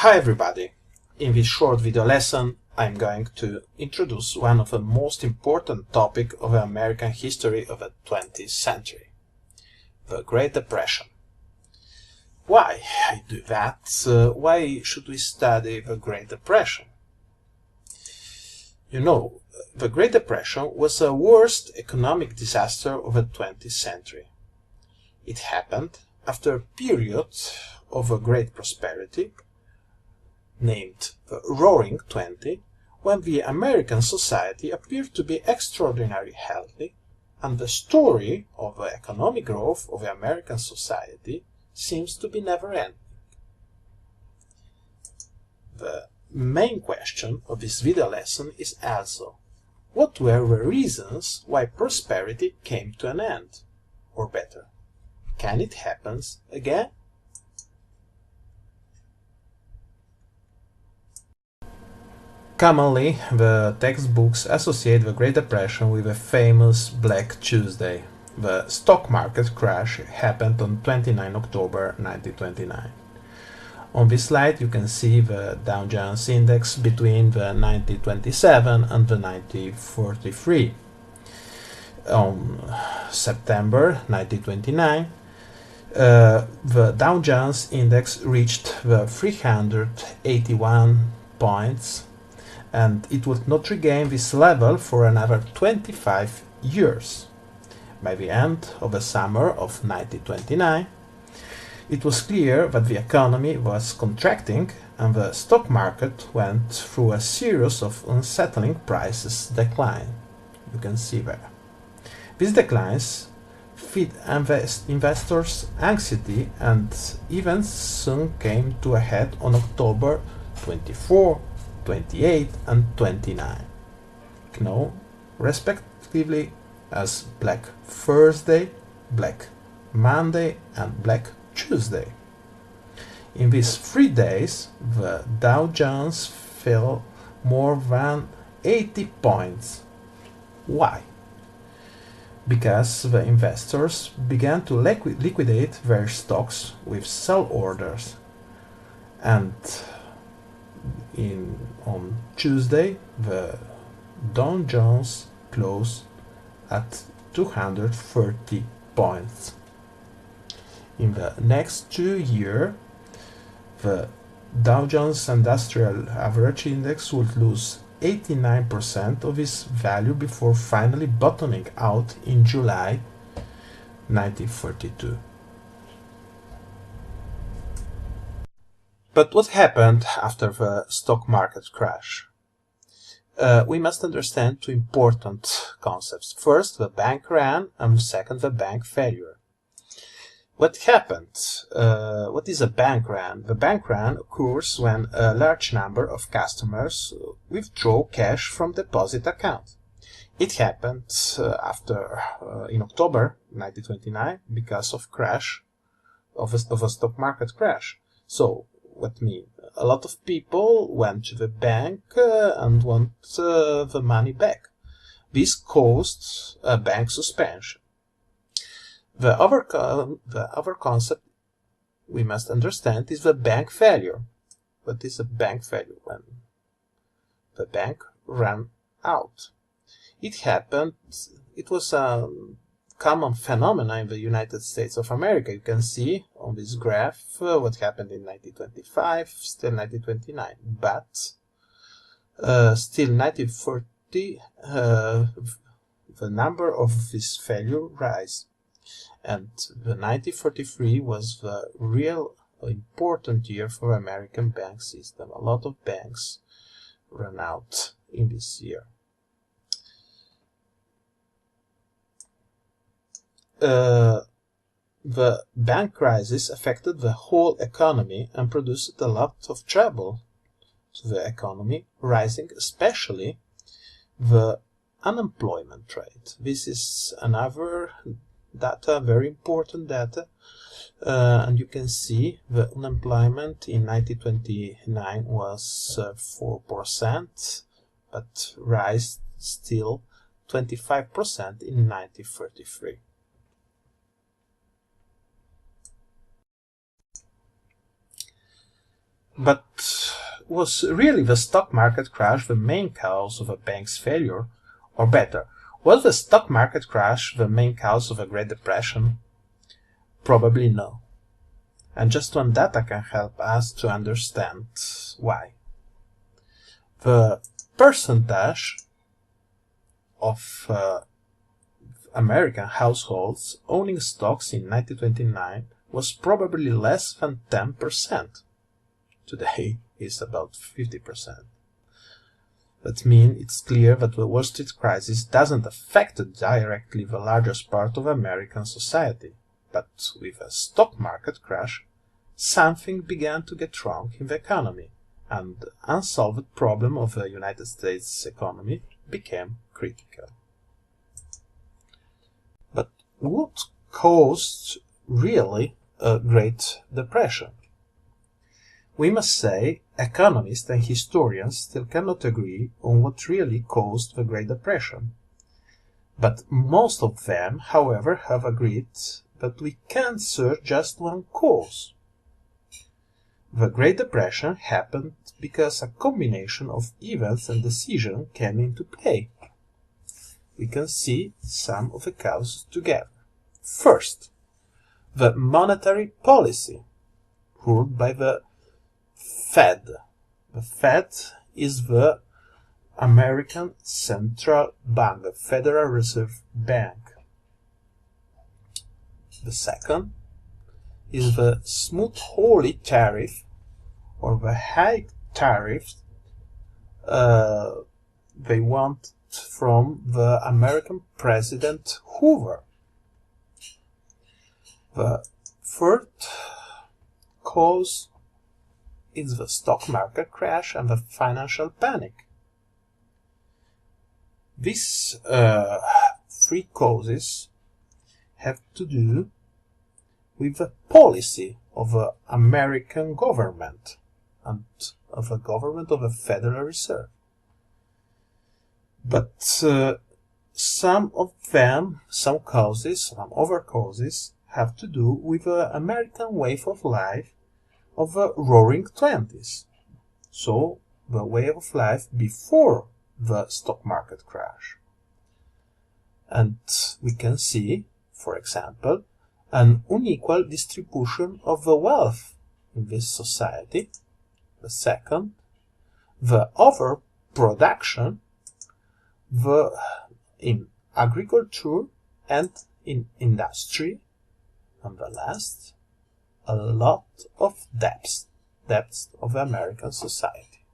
Hi everybody! In this short video lesson I'm going to introduce one of the most important topics of the American history of the 20th century, the Great Depression. Why I do that? Why should we study the Great Depression? You know, the Great Depression was the worst economic disaster of the 20th century. It happened after a period of a great prosperity, named the Roaring Twenty, when the American society appeared to be extraordinarily healthy, and the story of the economic growth of the American society seems to be never-ending. The main question of this video lesson is also, what were the reasons why prosperity came to an end? Or better, can it happen again? Commonly, the textbooks associate the Great Depression with the famous Black Tuesday. The stock market crash happened on 29 October 1929. On this slide you can see the Dow Jones Index between the 1927 and the 1943. On September 1929, the Dow Jones Index reached the 381 points, and it would not regain this level for another 25 years. By the end of the summer of 1929, it was clear that the economy was contracting and the stock market went through a series of unsettling prices decline. You can see there. These declines feed investors' anxiety, and events soon came to a head on October 24, 28 and 29, known respectively as Black Thursday, Black Monday and Black Tuesday. In these 3 days, the Dow Jones fell more than 80 points. Why? Because the investors began to liquidate their stocks with sell orders, and on Tuesday the Dow Jones closed at 230 points. In the next 2 years, the Dow Jones Industrial Average Index would lose 89% of its value before finally bottoming out in July 1942. But what happened after the stock market crash? We must understand 2 important concepts. First, the bank run, and second, the bank failure. What happened? What is a bank run? The bank run occurs when a large number of customers withdraw cash from deposit account. It happened in October 1929 because of crash of a stock market crash. So what mean? A lot of people went to the bank and want the money back. This caused a bank suspension. The other concept we must understand is the bank failure. What is a bank failure? When the bank ran out. It happened, it was a common phenomenon in the United States of America. You can see on this graph what happened in 1925, still 1929, but still 1940 the number of this failure rise, and the 1943 was the real important year for American bank system. A lot of banks ran out in this year. The bank crisis affected the whole economy and produced a lot of trouble to the economy, rising especially the unemployment rate. This is another data, very important data, and you can see the unemployment in 1929 was 4%, but rise still 25% in 1933. But was really the stock market crash the main cause of a bank's failure? Or better, was the stock market crash the main cause of a Great Depression? Probably no. And just one data can help us to understand why. The percentage of American households owning stocks in 1929 was probably less than 10%. Today is about 50%. That means it's clear that the Wall Street crisis doesn't affect directly the largest part of American society, but with a stock market crash, something began to get wrong in the economy, and the unsolved problem of the United States economy became critical. But what caused really a Great Depression? We must say economists and historians still cannot agree on what really caused the Great Depression. But most of them, however, have agreed that we can search just one cause. The Great Depression happened because a combination of events and decisions came into play. We can see some of the causes together. First, the monetary policy ruled by the Fed. The Fed is the American Central Bank, the Federal Reserve Bank. The second is the Smoot-Hawley tariff, or the high tariff they want from the American President Hoover. The third cause is the stock market crash and the financial panic. These three causes have to do with the policy of the American government and of the government of the Federal Reserve. But some of them, some other causes, have to do with the American way of life of the Roaring Twenties. So, the way of life before the stock market crash. And we can see, for example, an unequal distribution of the wealth in this society. The second, the overproduction in agriculture and in industry. And the last, a lot of debts of the American society.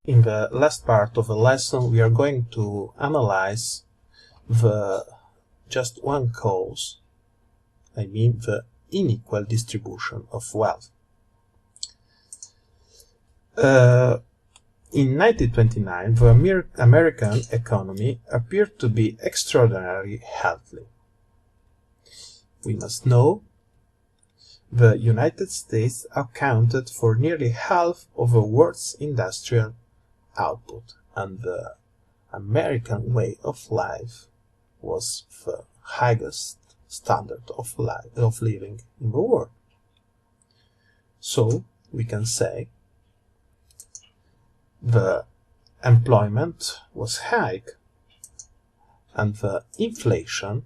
In the last part of the lesson, we are going to analyze just one cause, I mean the unequal distribution of wealth. In 1929, the American economy appeared to be extraordinarily healthy. We must know the United States accounted for nearly half of the world's industrial output, and the American way of life was the highest standard of living in the world. So we can say the employment was high and the inflation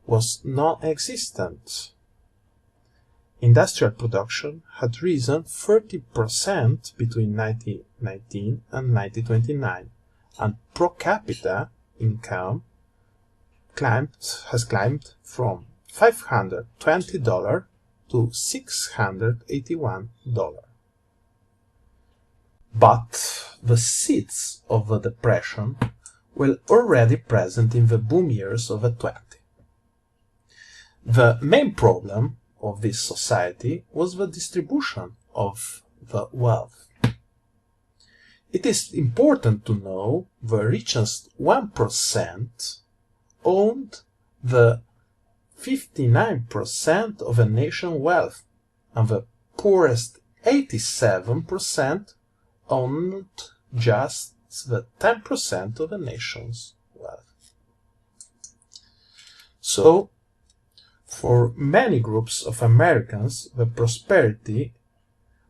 was non-existent. Industrial production had risen 30% between 1919 and 1929, and per capita income has climbed from $520 to $681. But the seeds of the Depression were already present in the boom years of the 20s. The main problem of this society was the distribution of the wealth. It is important to know the richest 1% owned the 59% of the nation's wealth, and the poorest 87% owned just the 10% of the nation's wealth. So, For many groups of Americans, the prosperity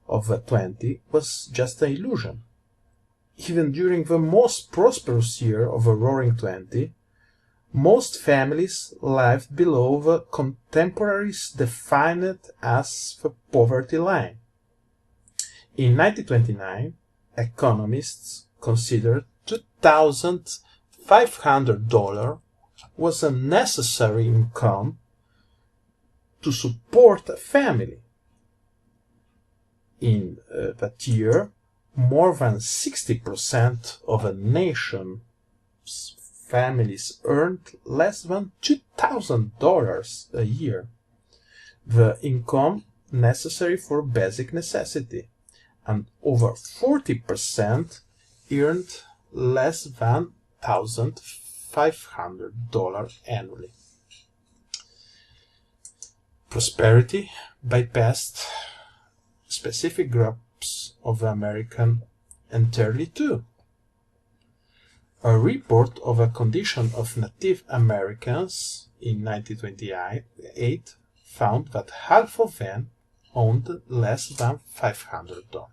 of the 20 was just an illusion. Even during the most prosperous year of the Roaring Twenty, most families lived below the contemporaries defined as the poverty line. In 1929, economists considered $2,500 was a necessary income to support a family. In that year, more than 60% of a nation's families earned less than $2,000 a year, the income necessary for basic necessity, and over 40% earned less than $1,500 annually. Prosperity bypassed specific groups of the American entirely too. A report of a condition of Native Americans in 1928 found that half of them owned less than $500.